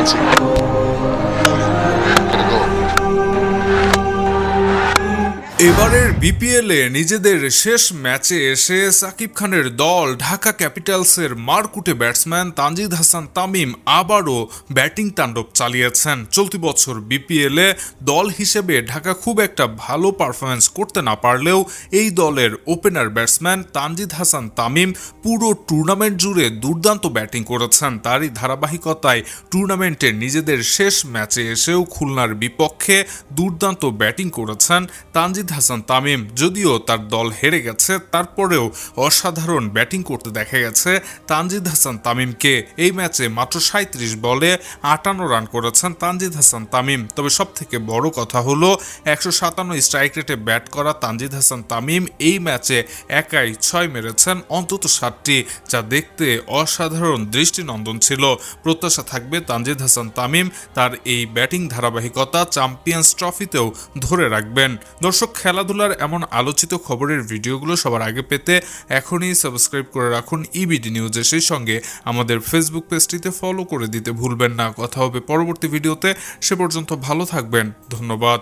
That's it. Gotta go. এবারের বিপিএলে নিজেদের শেষ ম্যাচে এসে সাকিব খানের দল ঢাকা ক্যাপিটালসের মারকুটে ব্যাটসম্যান তানজিদ হাসান তামিম আবারও ব্যাটিং তাণ্ডব চালিয়েছেন। চলতি বছর বিপিএলে দল হিসেবে ঢাকা খুব একটা ভালো পারফরমেন্স করতে না পারলেও এই দলের ওপেনার ব্যাটসম্যান তানজিদ হাসান তামিম পুরো টুর্নামেন্ট জুড়ে দুর্দান্ত ব্যাটিং করেছেন। তারই ধারাবাহিকতায় টুর্নামেন্টের নিজেদের শেষ ম্যাচে এসেও খুলনার বিপক্ষে দুর্দান্ত ব্যাটিং করেছেন তানজিদ হাসান তামিম। যদিও তার দল হেরে গেছে, তারপরেও অসাধারণ ব্যাটিং করতে দেখা গেছে তানজিদ হাসান তামিমকে। এই ম্যাচে মাত্র 37 বলে 58 রান করেছেন তানজিদ হাসান তামিম। তবে সব থেকে বড় কথা হলো 157 স্ট্রাইক রেটে ব্যাট করা তানজিদ হাসান তামিম এই ম্যাচে একাই 6 মেরেছেন অন্তত 7টি, যা দেখতে অসাধারণ দৃষ্টিনন্দন ছিল। প্রত্যাশা থাকবে তানজিদ হাসান তামিম তার এই ব্যাটিং ধারাবাহিকতা চ্যাম্পিয়ন্স ট্রফিতেও ধরে রাখবেন। দর্শক, খেলাধুলার এমন আলোচিত খবরের ভিডিওগুলো সবার আগে পেতে এখনই সাবস্ক্রাইব করে রাখুন ইবিডি নিউজে। সেই সঙ্গে আমাদের ফেসবুক পেজটিতে ফলো করে দিতে ভুলবেন না। কথা হবে পরবর্তী ভিডিওতে, সে পর্যন্ত ভালো থাকবেন। ধন্যবাদ।